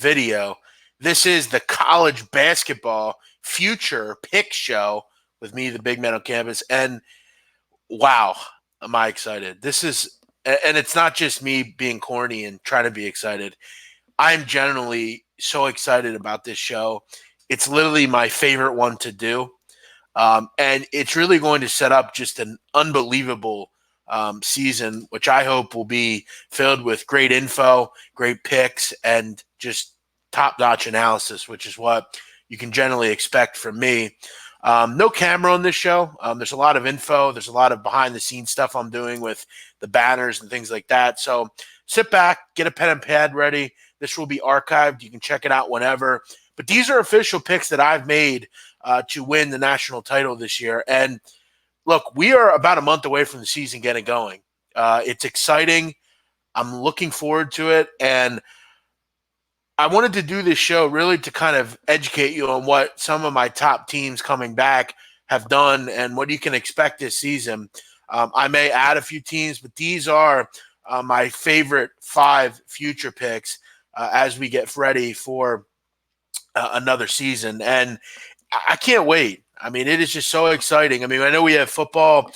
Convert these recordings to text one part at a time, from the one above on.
video. This is the college basketball future pick show with me, the big man on campus. And wow, am I excited. And it's not just me being corny and trying to be excited. I'm generally so excited about this show. It's literally my favorite one to do. And it's really going to set up just an unbelievable season, which I hope will be filled with great info, great picks, and just top-notch analysis, which is what you can generally expect from me. No camera on this show. There's a lot of info. There's a lot of behind-the-scenes stuff I'm doing with the banners and things like that. So sit back, get a pen and pad ready. This will be archived. You can check it out whenever. But these are official picks that I've made to win the national title this year. And look, we are about a month away from the season getting going. It's exciting. I'm looking forward to it. And I wanted to do this show really to kind of educate you on what some of my top teams coming back have done and what you can expect this season. I may add a few teams, but these are my favorite 5 future picks as we get ready for another season. And I can't wait. I mean, it is just so exciting. I mean, I know we have football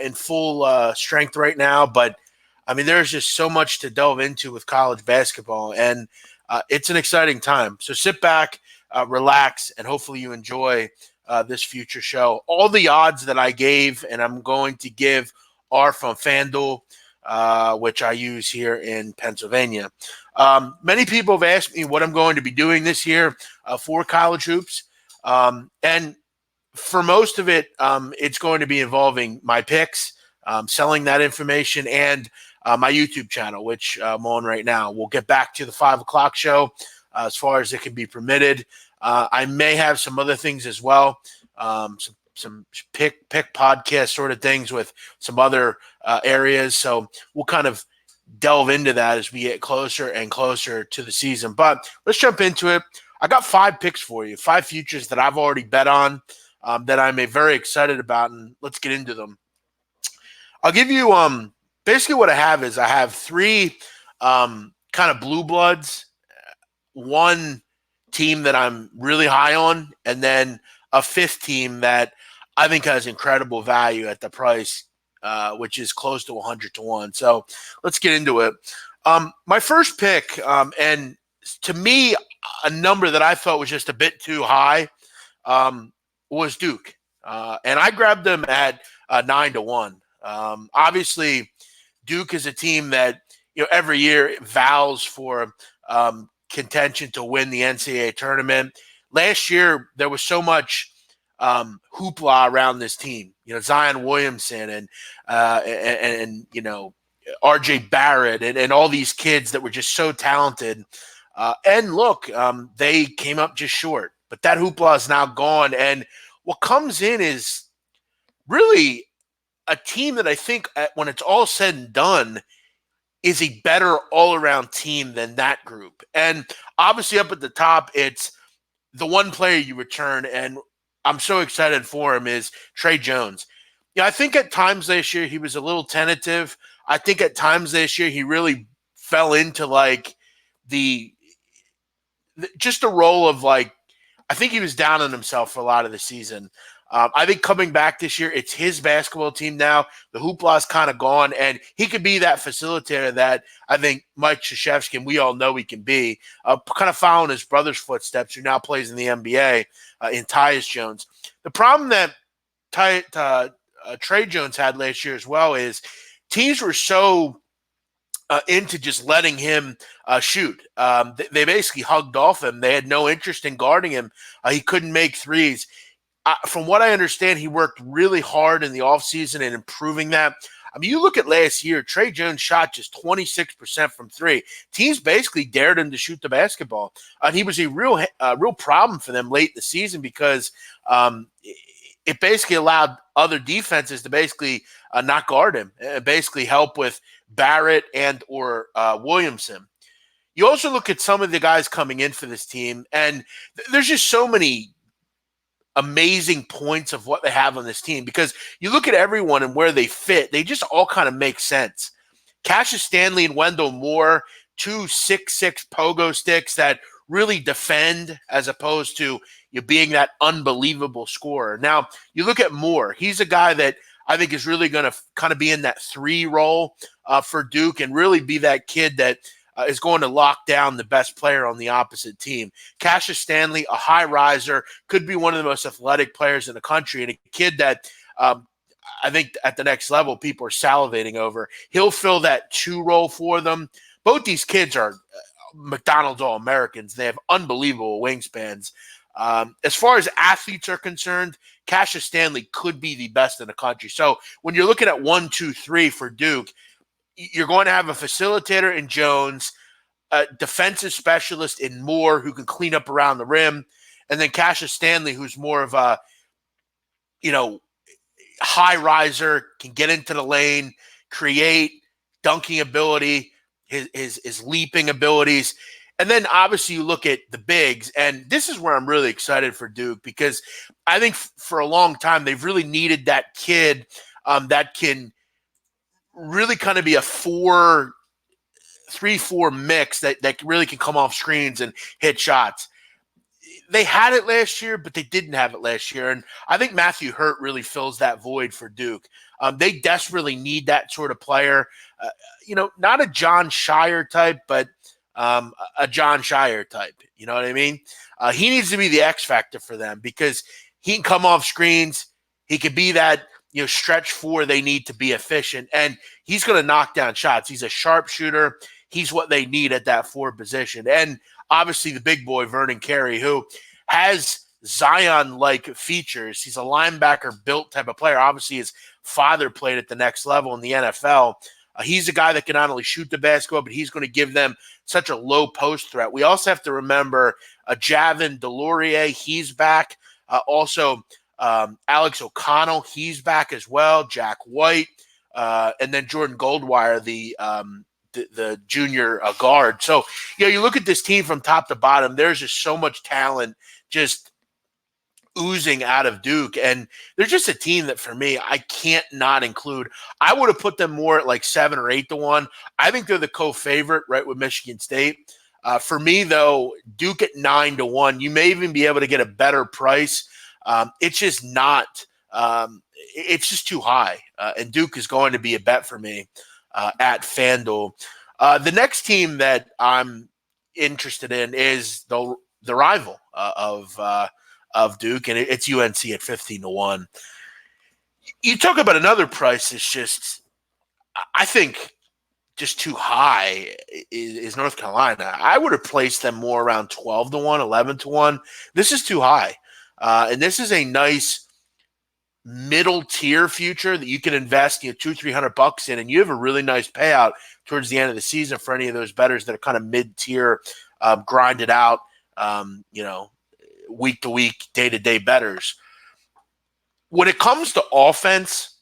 in full strength right now, but I mean, there's just so much to delve into with college basketball, and it's an exciting time. So sit back, relax, and hopefully you enjoy this future show. All the odds that I gave and I'm going to give are from FanDuel, which I use here in Pennsylvania. Many people have asked me what I'm going to be doing this year for college hoops. And for most of it, it's going to be involving my picks, selling that information, and my YouTube channel, which I'm on right now. We'll get back to the 5 o'clock show as far as it can be permitted. I may have some other things as well, some pick podcast sort of things with some other areas. So we'll kind of delve into that as we get closer and closer to the season. But let's jump into it. I got 5 picks for you, 5 futures that I've already bet on that I'm very excited about, and let's get into them. I'll give you basically what I have 3 kind of blue bloods, 1 team that I'm really high on, and then a 5th team that I think has incredible value at the price, which is close to 100 to 1. So let's get into it. My first pick, and to me, a number that I thought was just a bit too high, was Duke. And I grabbed them at 9 to 1. Obviously, Duke is a team that every year vows for contention to win the NCAA tournament. Last year, there was so much hoopla around this team. Zion Williamson and R.J. Barrett and all these kids that were just so talented. And look, they came up just short. But that hoopla is now gone. And what comes in is really a team that I think when it's all said and done is a better all-around team than that group. And obviously up at the top, it's the one player you return, and I'm so excited for him, is Trey Jones. I think at times last year he was a little tentative. I think at times this year he really fell into just a role of I think he was down on himself for a lot of the season. I think coming back this year, it's his basketball team now. The hoopla's kind of gone, and he could be that facilitator that I think Mike Krzyzewski, and we all know he can be, kind of following his brother's footsteps, who now plays in the NBA, in Tyus Jones. The problem that Trey Jones had last year as well is teams were so into just letting him shoot. They basically hugged off him. They had no interest in guarding him. He couldn't make threes. From what I understand, he worked really hard in the offseason and improving that. I mean, you look at last year, Trey Jones shot just 26% from 3. Teams basically dared him to shoot the basketball. And he was a real problem for them late in the season because it basically allowed other defenses to basically not guard him, and basically help with Barrett and or Williamson. You also look at some of the guys coming in for this team, and there's just so many amazing points of what they have on this team because you look at everyone and where they fit, they just all kind of make sense. Cassius Stanley and Wendell Moore, 2 6'6" pogo sticks that really defend as opposed to you being that unbelievable scorer. Now, you look at Moore. He's a guy that I think is really going to kind of be in that 3 role for Duke and really be that kid that is going to lock down the best player on the opposite team. Cassius Stanley, a high riser, could be one of the most athletic players in the country, and a kid that I think at the next level people are salivating over. He'll fill that 2 role for them. Both these kids are McDonald's All-Americans. They have unbelievable wingspans. As far as athletes are concerned, Cassius Stanley could be the best in the country. So when you're looking at 1, 2, 3 for Duke, you're going to have a facilitator in Jones, a defensive specialist in Moore who can clean up around the rim, and then Cassius Stanley, who's more of a, high riser, can get into the lane, create, dunking ability, his leaping abilities. And then obviously you look at the bigs, and this is where I'm really excited for Duke because I think for a long time they've really needed that kid that can really kind of be a 3-4 mix that really can come off screens and hit shots. They had it last year, but they didn't have it last year. And I think Matthew Hurt really fills that void for Duke. They desperately need that sort of player. Not a John Shire type, but a John Shire type. You know what I mean? He needs to be the X factor for them because he can come off screens. He could be that, stretch 4 they need to be efficient. And he's going to knock down shots. He's a sharpshooter. He's what they need at that 4 position. And obviously the big boy, Vernon Carey, who has Zion-like features. He's a linebacker-built type of player. Obviously his father played at the next level in the NFL. He's a guy that can not only shoot the basketball, but he's going to give them such a low post threat. We also have to remember Javin DeLaurier. He's back. Also, Alex O'Connell, he's back as well. Jack White, and then Jordan Goldwire, the junior guard. So, you look at this team from top to bottom, there's just so much talent just oozing out of Duke. And they're just a team that for me, I can't not include. I would have put them more at like 7 or 8 to 1. I think they're the co-favorite right with Michigan State. For me, though, Duke at 9 to 1, you may even be able to get a better price. It's just not. It's just too high, and Duke is going to be a bet for me at FanDuel. The next team that I'm interested in is the rival of Duke, and it's UNC at 15 to 1. You talk about another price that's just, I think, just too high is North Carolina. I would have placed them more around 12 to 1, 11 to 1. This is too high. And this is a nice middle tier future that you can invest $200-$300 in, and you have a really nice payout towards the end of the season for any of those bettors that are kind of mid tier, grinded out, week to week, day to day bettors. When it comes to offense,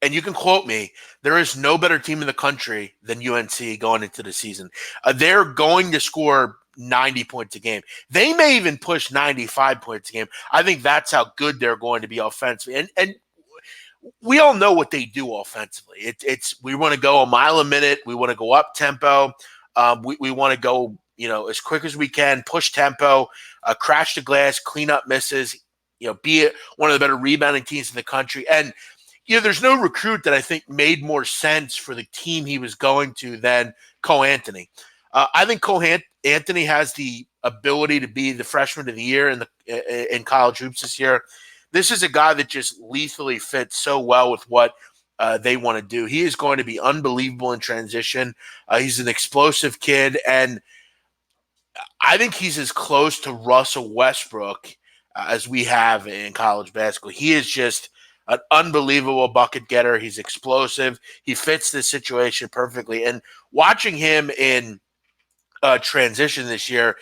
and you can quote me, there is no better team in the country than UNC going into the season. They're going to score 90 points a game. They may even push 95 points a game. I think that's how good they're going to be offensively. And we all know what they do offensively. It's we want to go a mile a minute. We want to go up tempo. We want to go as quick as we can, push tempo, crash the glass, clean up misses. Be one of the better rebounding teams in the country. And there's no recruit that I think made more sense for the team he was going to than Cole Anthony. I think Cole Anthony has the ability to be the freshman of the year in college hoops this year. This is a guy that just lethally fits so well with what they want to do. He is going to be unbelievable in transition. He's an explosive kid, and I think he's as close to Russell Westbrook as we have in college basketball. He is just an unbelievable bucket getter. He's explosive. He fits this situation perfectly. And watching him in transition this year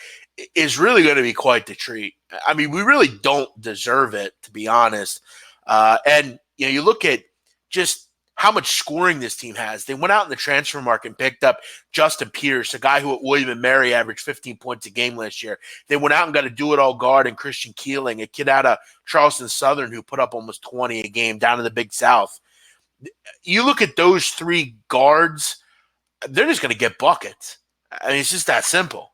is really going to be quite the treat. I mean, we really don't deserve it, to be honest. And you look at just how much scoring this team has. They went out in the transfer market and picked up Justin Pierce, a guy who at William & Mary averaged 15 points a game last year. They went out and got a do-it-all guard in Christian Keeling, a kid out of Charleston Southern who put up almost 20 a game down in the Big South. You look at those 3 guards, they're just going to get buckets. I mean, it's just that simple.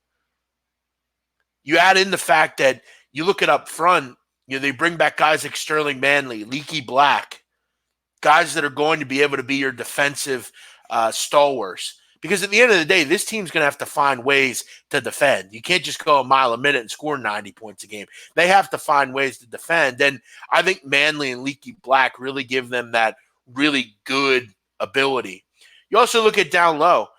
You add in the fact that you look at up front, they bring back guys like Sterling Manley, Leaky Black, guys that are going to be able to be your defensive stalwarts. Because at the end of the day, this team's going to have to find ways to defend. You can't just go a mile a minute and score 90 points a game. They have to find ways to defend. And I think Manley and Leaky Black really give them that really good ability. You also look at down low.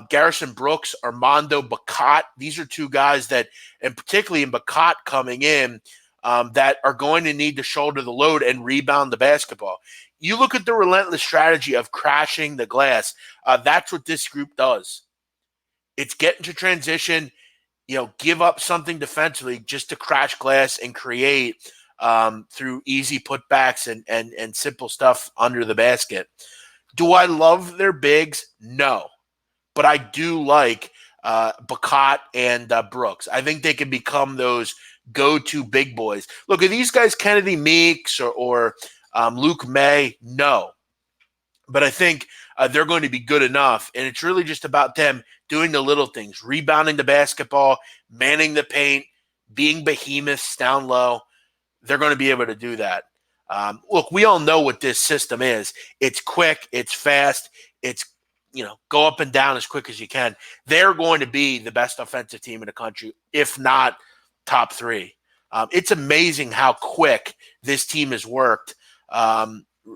Garrison Brooks, Armando Bacot. These are two guys that, and particularly in Bacot coming in, that are going to need to shoulder the load and rebound the basketball. You look at the relentless strategy of crashing the glass. That's what this group does. It's get into transition, give up something defensively just to crash glass and create through easy putbacks and simple stuff under the basket. Do I love their bigs? No. But I do like Bacot and Brooks. I think they can become those go-to big boys. Look, are these guys Kennedy Meeks or Luke May? No. But I think they're going to be good enough, and it's really just about them doing the little things, rebounding the basketball, manning the paint, being behemoths down low. They're going to be able to do that. Look, we all know what this system is. It's quick. It's fast. It's go up and down as quick as you can. They're going to be the best offensive team in the country, if not top three. It's amazing how quick this team has worked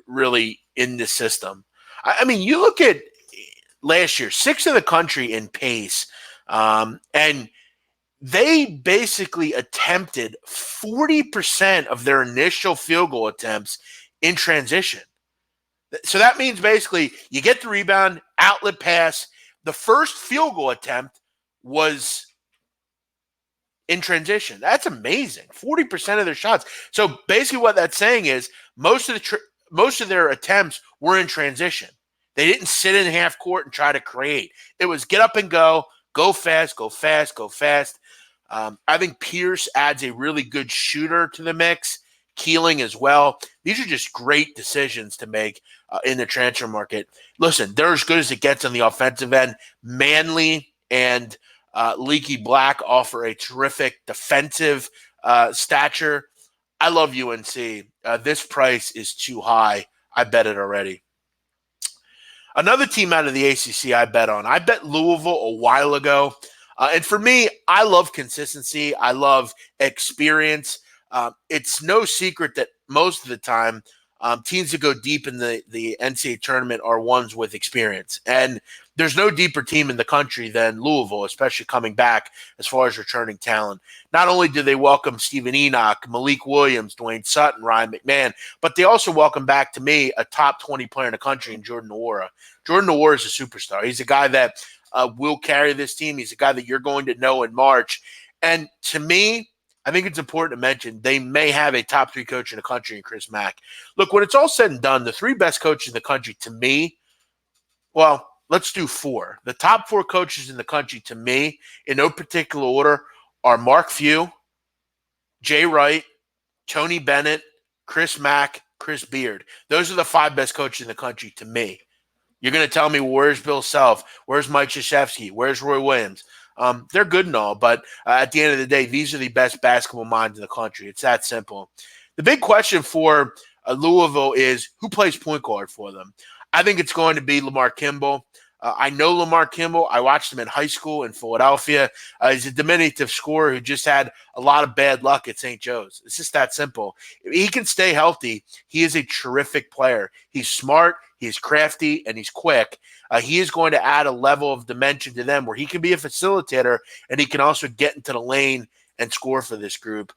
really in this system. I mean, you look at last year, 6th in the country in pace, and they basically attempted 40% of their initial field goal attempts in transition. So that means basically you get the rebound, outlet pass. The first field goal attempt was in transition. That's amazing. 40% of their shots. So basically what that's saying is most of their attempts were in transition. They didn't sit in half court and try to create. It was get up and go fast, go fast, go fast. I think Pierce adds a really good shooter to the mix. Keeling as well. These are just great decisions to make in the transfer market. Listen, they're as good as it gets on the offensive end. Manley and Leaky Black offer a terrific defensive stature. I love UNC. This price is too high. I bet it already. Another team out of the ACC I bet on. I bet Louisville a while ago. And for me, I love consistency. I love experience. It's no secret that most of the time, teams that go deep in the NCAA tournament are ones with experience. And there's no deeper team in the country than Louisville, especially coming back as far as returning talent. Not only do they welcome Stephen Enoch, Malik Williams, Dwayne Sutton, Ryan McMahon, but they also welcome back to me a top 20 player in the country in Jordan Nwora. Jordan Nwora is a superstar. He's a guy that will carry this team. He's a guy that you're going to know in March. And to me, I think it's important to mention they may have a top 3 coach in the country in Chris Mack. Look, when it's all said and done, the 3 best coaches in the country to me, well, let's do 4. The top 4 coaches in the country to me, in no particular order, are Mark Few, Jay Wright, Tony Bennett, Chris Mack, Chris Beard. Those are the 5 best coaches in the country to me. You're going to tell me, where's Bill Self? Where's Mike Krzyzewski? Where's Roy Williams? They're good and all, but at the end of the day, these are the best basketball minds in the country. It's that simple. The big question for Louisville is who plays point guard for them. I think it's going to be Lamar Kimball. I know Lamar Kimball. I watched him in high school in Philadelphia. He's a diminutive scorer who just had a lot of bad luck at St. Joe's. It's just that simple. If he can stay healthy, he is a terrific player. He's smart, he's crafty, and he's quick. He is going to add a level of dimension to them where he can be a facilitator and he can also get into the lane and score for this group.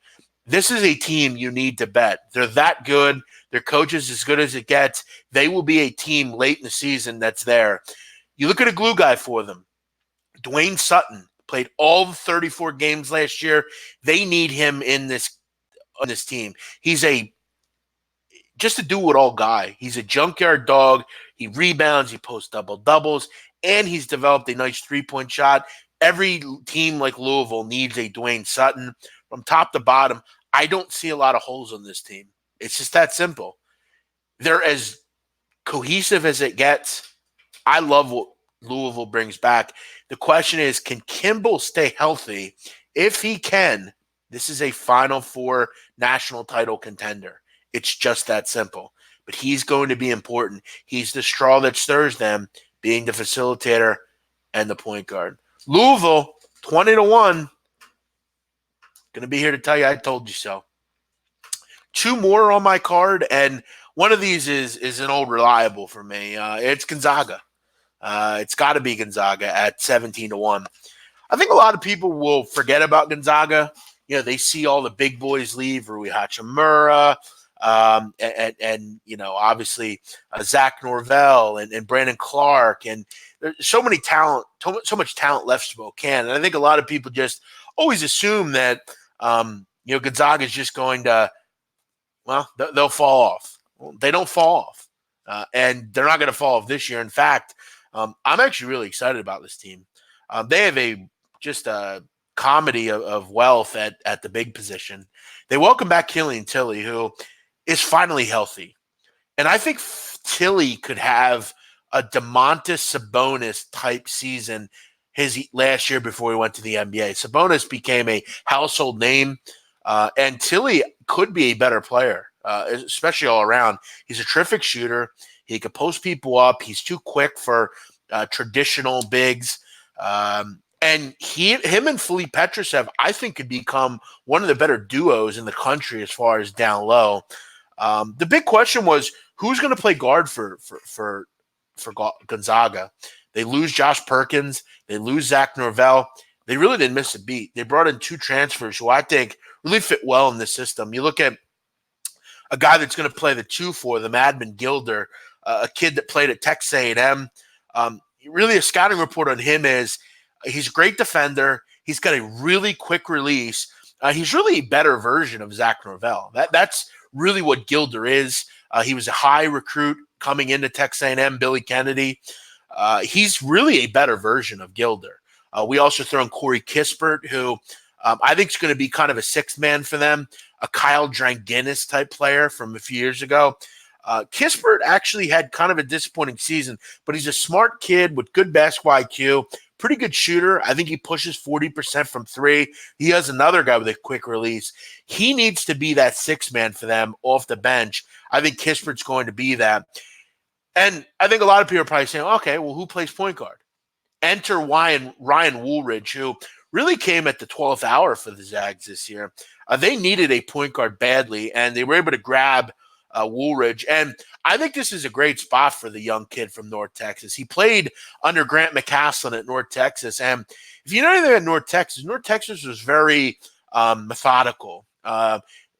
This is a team you need to bet. They're that good. Their coach is as good as it gets. They will be a team late in the season that's there. You look at a glue guy for them. Dwayne Sutton played all the 34 games last year. They need him in this team. He's just a do-it-all guy. He's a junkyard dog. He rebounds. He posts double-doubles. And he's developed a nice three-point shot. Every team like Louisville needs a Dwayne Sutton. From top to bottom, I don't see a lot of holes on this team. It's just that simple. They're as cohesive as it gets. I love what Louisville brings back. The question is, can Kimball stay healthy If he can, this is a Final Four national title contender. It's just that simple. But he's going to be important. He's the straw that stirs them, being the facilitator and the point guard. Louisville, 20-1. Going to be here to tell you I told you so. Two more on my card, and one of these is an old reliable for me. It's Gonzaga. It's got to be Gonzaga at 17-1. I think a lot of people will forget about Gonzaga. You know, they see all the big boys leave, Rui Hachimura, and you know, obviously Zach Norvell and Brandon Clark, and there's so much talent left Spokane. And I think a lot of people just always assume that you know, Gonzaga is just going to, well, they'll fall off. Well, they don't fall off, and they're not going to fall off this year. In fact, I'm actually really excited about this team. They have just a comedy of wealth at the big position. They welcome back Killian Tilly, who is finally healthy. And I think Tilly could have a Domantas Sabonis type season his last year before he went to the NBA. Sabonis became a household name, and Tilly could be a better player, especially all around. He's a terrific shooter. He could post people up. He's too quick for traditional bigs. And him and Philippe Petrusev, I think, could become one of the better duos in the country as far as down low. The big question was, who's going to play guard for Gonzaga? They lose Josh Perkins. They lose Zach Norvell. They really didn't miss a beat. They brought in two transfers who I think really fit well in the system. You look at a guy that's going to play the 2 for them, Admin Gilder, a kid that played at Texas A&M. Really, a scouting report on him is he's a great defender. He's got a really quick release. He's really a better version of Zach Norvell. That's really what Gilder is. He was a high recruit coming into Texas A&M, Billy Kennedy. He's really a better version of Gilder. We also throw in Corey Kispert, who I think is going to be kind of a sixth man for them, a Kyle Dranginis type player from a few years ago. Kispert actually had kind of a disappointing season, but he's a smart kid with good basketball IQ, pretty good shooter. I think he pushes 40% from three. He has another guy with a quick release. He needs to be that sixth man for them off the bench. I think Kispert's going to be that. And I think a lot of people are probably saying, okay, well, who plays point guard? Enter Ryan Woolridge, who really came at the 12th hour for the Zags this year. They needed a point guard badly, and they were able to grab Woolridge. And I think this is a great spot for the young kid from North Texas. He played under Grant McCaslin at North Texas. And if you know anything about North Texas was very methodical.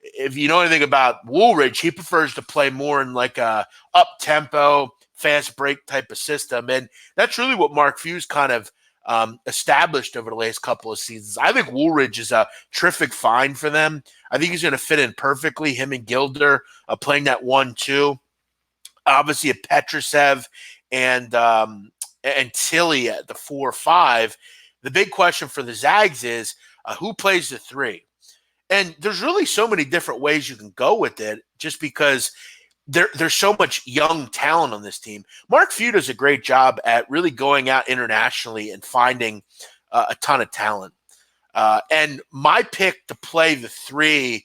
If you know anything about Woolridge, he prefers to play more in like a up-tempo, fast break type of system. And that's really what Mark Few's kind of established over the last couple of seasons. I think Woolridge is a terrific find for them. I think he's going to fit in perfectly, him and Gilder playing that 1-2. Obviously, a Petrusev and Tilly at the 4-5. The big question for the Zags is who plays the 3? And there's really so many different ways you can go with it just because there's so much young talent on this team. Mark Few does a great job at really going out internationally and finding a ton of talent. And my pick to play the 3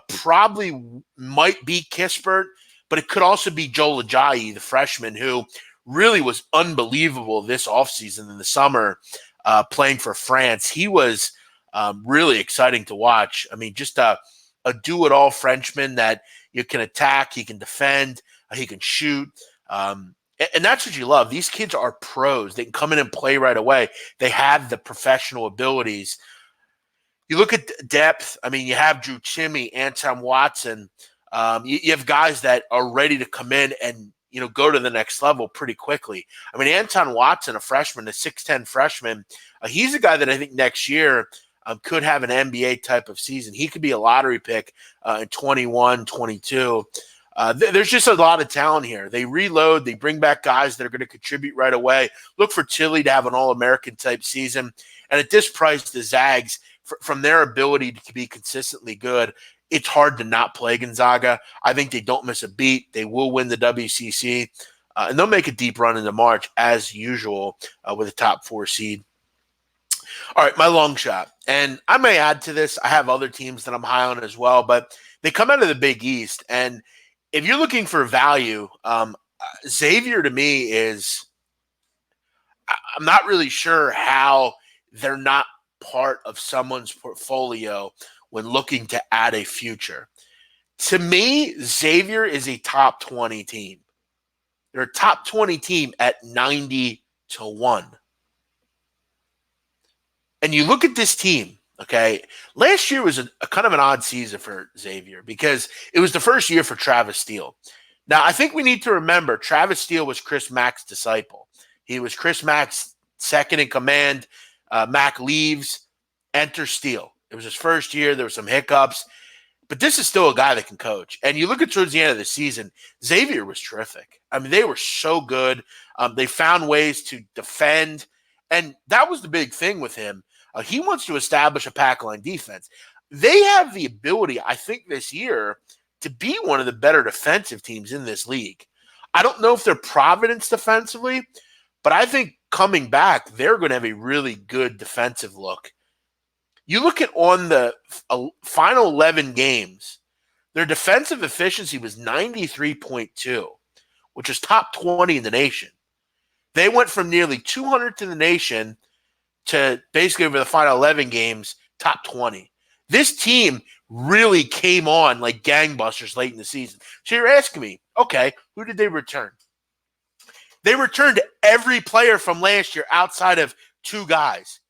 probably might be Kispert, but it could also be Joel Ajayi, the freshman, who really was unbelievable this offseason in the summer playing for France. He was really exciting to watch. I mean, just a do-it-all Frenchman that you can attack, he can defend, he can shoot. And that's what you love. These kids are pros. They can come in and play right away. They have the professional abilities. You look at depth. I mean, you have Drew Chimmey, Anton Watson. You have guys that are ready to come in and go to the next level pretty quickly. I mean, Anton Watson, a freshman, a 6'10 freshman, he's a guy that I think next year could have an NBA type of season. He could be a lottery pick in 21, 22. There's just a lot of talent here. They reload. They bring back guys that are going to contribute right away. Look for Tilly to have an All-American type season. And at this price, the Zags, from their ability to be consistently good, it's hard to not play Gonzaga. I think they don't miss a beat. They will win the WCC. And they'll make a deep run into March, as usual, with a top 4 seed. All right, my long shot. And I may add to this. I have other teams that I'm high on as well, but they come out of the Big East. And if you're looking for value, Xavier to me is, I'm not really sure how they're not part of someone's portfolio when looking to add a future. To me, Xavier is a top 20 team. They're a top 20 team at 90-1. And you look at this team, okay? Last year was a kind of an odd season for Xavier because it was the first year for Travis Steele. Now, I think we need to remember Travis Steele was Chris Mack's disciple. He was Chris Mack's second in command. Mack leaves, enter Steele. It was his first year. There were some hiccups. But this is still a guy that can coach. And you look at towards the end of the season, Xavier was terrific. I mean, they were so good. They found ways to defend. And that was the big thing with him. He wants to establish a pack line defense. They have the ability, I think, this year to be one of the better defensive teams in this league. I don't know if they're Providence defensively, but I think coming back, they're going to have a really good defensive look. You look at on the final 11 games, their defensive efficiency was 93.2, which is top 20 in the nation. They went from nearly 200th in the nation to basically over the final 11 games, top 20. This team really came on like gangbusters late in the season. So you're asking me, okay, who did they return? They returned every player from last year outside of two guys.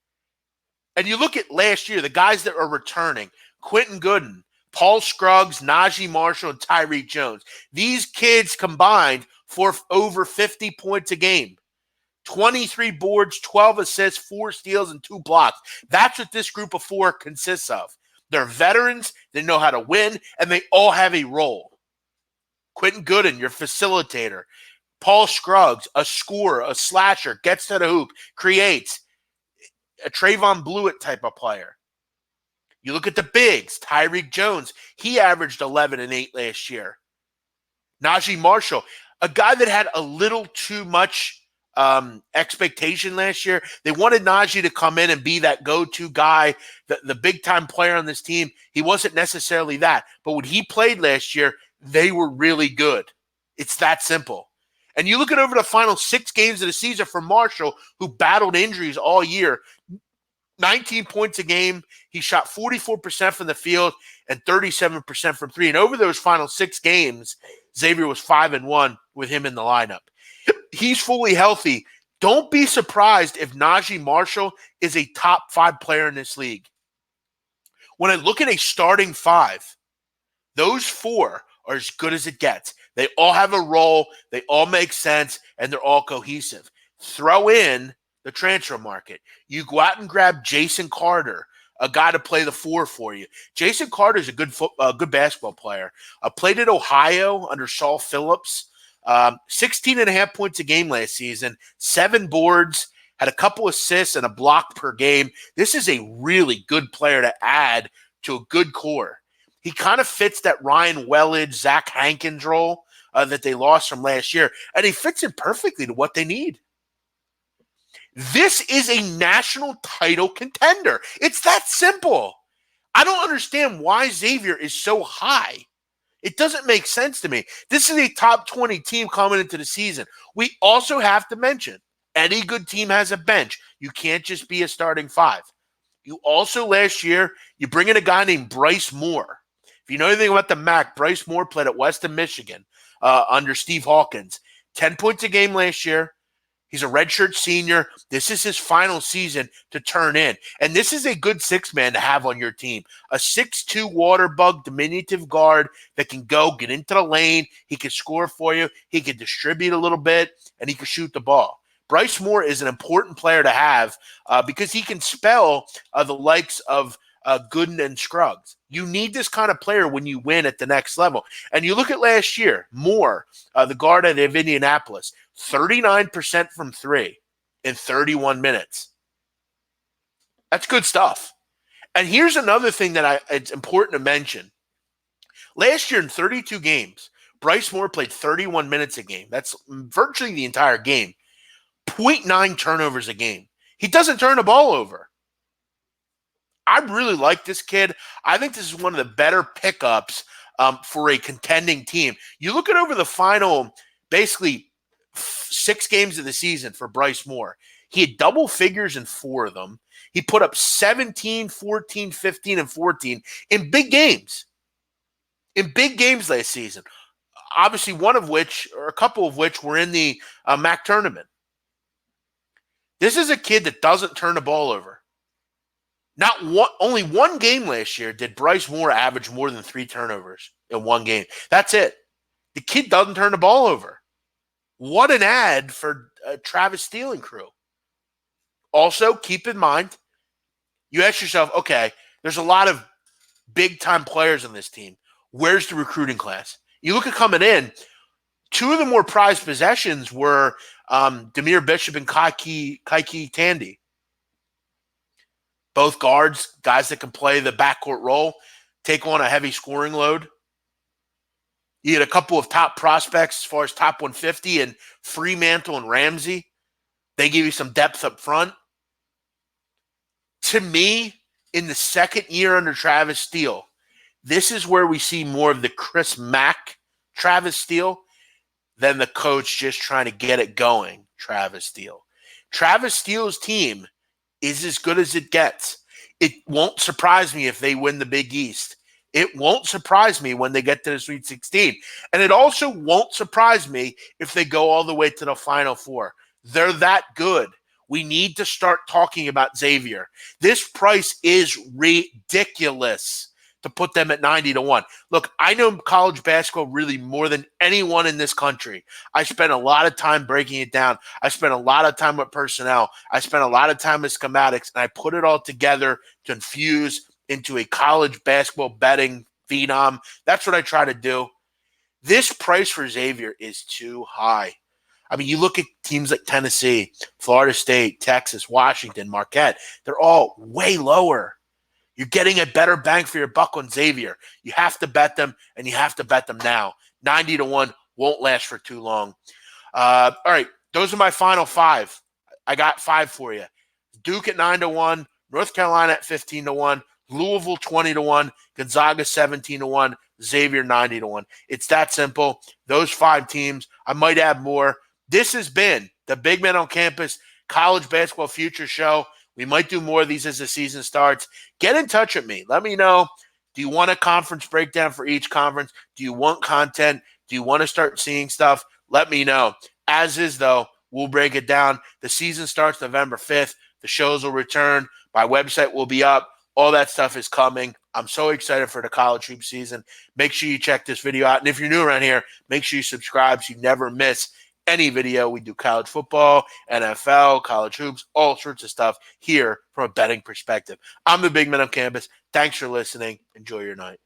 And you look at last year, the guys that are returning, Quentin Gooden, Paul Scruggs, Najee Marshall, and Tyreek Jones. These kids combined for over 50 points a game. 23 boards, 12 assists, 4 steals, and 2 blocks. That's what this group of 4 consists of. They're veterans, they know how to win, and they all have a role. Quentin Gooden, your facilitator. Paul Scruggs, a scorer, a slasher, gets to the hoop, creates. A Trayvon Blewett type of player. You look at the bigs, Tyreek Jones, he averaged 11 and 8 last year. Najee Marshall, a guy that had a little too much expectation last year. They wanted Najee to come in and be that go-to guy, the big-time player on this team. He wasn't necessarily that. But when he played last year, they were really good. It's that simple. And you look at over the final 6 games of the season for Marshall, who battled injuries all year, 19 points a game. He shot 44% from the field and 37% from 3. And over those final 6 games, Xavier was 5-1 with him in the lineup. He's fully healthy. Don't be surprised if Najee Marshall is a top 5 player in this league. When I look at a starting 5, those 4 are as good as it gets. They all have a role, they all make sense, and they're all cohesive. Throw in the transfer market. You go out and grab Jason Carter, a guy to play the 4 for you. Jason Carter is a good basketball player. Played at Ohio under Saul Phillips. 16.5 points a game last season, 7 boards, had a couple assists and a block per game. This is a really good player to add to a good core. He kind of fits that Ryan Wellage, Zach Hankins role that they lost from last year, and he fits in perfectly to what they need. This is a national title contender. It's that simple. I don't understand why Xavier is so high. It doesn't make sense to me. This is a top 20 team coming into the season. We also have to mention, any good team has a bench. You can't just be a starting 5. You also, last year, you bring in a guy named Bryce Moore. If you know anything about the MAC, Bryce Moore played at Western Michigan under Steve Hawkins. 10 points a game last year. He's a redshirt senior. This is his final season to turn in. And this is a good 6-man to have on your team. A 6'2 water bug, diminutive guard that can go get into the lane. He can score for you. He can distribute a little bit, and he can shoot the ball. Bryce Moore is an important player to have because he can spell the likes of Gooden and Scruggs. You need this kind of player when you win at the next level. And you look at last year, Moore, the guard out of Indianapolis, 39% from 3 in 31 minutes. That's good stuff. And here's another thing that it's important to mention. Last year in 32 games, Bryce Moore played 31 minutes a game. That's virtually the entire game. 0.9 turnovers a game. He doesn't turn the ball over. I really like this kid. I think this is one of the better pickups for a contending team. You look at over the final, basically 6 games of the season for Bryce Moore. He had double figures in 4 of them. He put up 17, 14, 15, and 14 in big games. In big games last season. Obviously, one of which, or a couple of which, were in the MAC tournament. This is a kid that doesn't turn the ball over. Only one game last year did Bryce Moore average more than 3 turnovers in one game. That's it. The kid doesn't turn the ball over. What an ad for Travis Steele and crew. Also, keep in mind, you ask yourself, okay, there's a lot of big-time players on this team. Where's the recruiting class? You look at coming in, 2 of the more prized possessions were Demir Bishop and Kaiki Tandy. Both guards, guys that can play the backcourt role, take on a heavy scoring load. You had a couple of top prospects as far as top 150 and Fremantle and Ramsey. They give you some depth up front. To me, in the second year under Travis Steele, this is where we see more of the Chris Mack Travis Steele than the coach just trying to get it going, Travis Steele. Travis Steele's team is as good as it gets. It won't surprise me if they win the Big East. It won't surprise me when they get to the Sweet 16. And it also won't surprise me if they go all the way to the Final Four. They're that good. We need to start talking about Xavier. This price is ridiculous to put them at 90-1. Look, I know college basketball really more than anyone in this country. I spent a lot of time breaking it down. I spent a lot of time with personnel. I spent a lot of time with schematics, and I put it all together to infuse into a college basketball betting phenom. That's what I try to do. This price for Xavier is too high. I mean, you look at teams like Tennessee, Florida State, Texas, Washington, Marquette. They're all way lower. You're getting a better bang for your buck on Xavier. You have to bet them, and you have to bet them now. 90-1 won't last for too long. All right, those are my final 5. I got 5 for you. Duke at 9-1, North Carolina at 15-1, Louisville 20-1, Gonzaga 17-1, Xavier 90-1. It's that simple. Those 5 teams. I might add more. This has been the Big Men on Campus College Basketball Future Show. We might do more of these as the season starts. Get in touch with me. Let me know. Do you want a conference breakdown for each conference? Do you want content? Do you want to start seeing stuff? Let me know. As is, though, we'll break it down. The season starts November 5th. The shows will return. My website will be up. All that stuff is coming. I'm so excited for the college hoop season. Make sure you check this video out. And if you're new around here, make sure you subscribe so you never miss any video. We do college football, NFL, college hoops, all sorts of stuff here from a betting perspective. I'm the Big Man on Campus. Thanks for listening. Enjoy your night.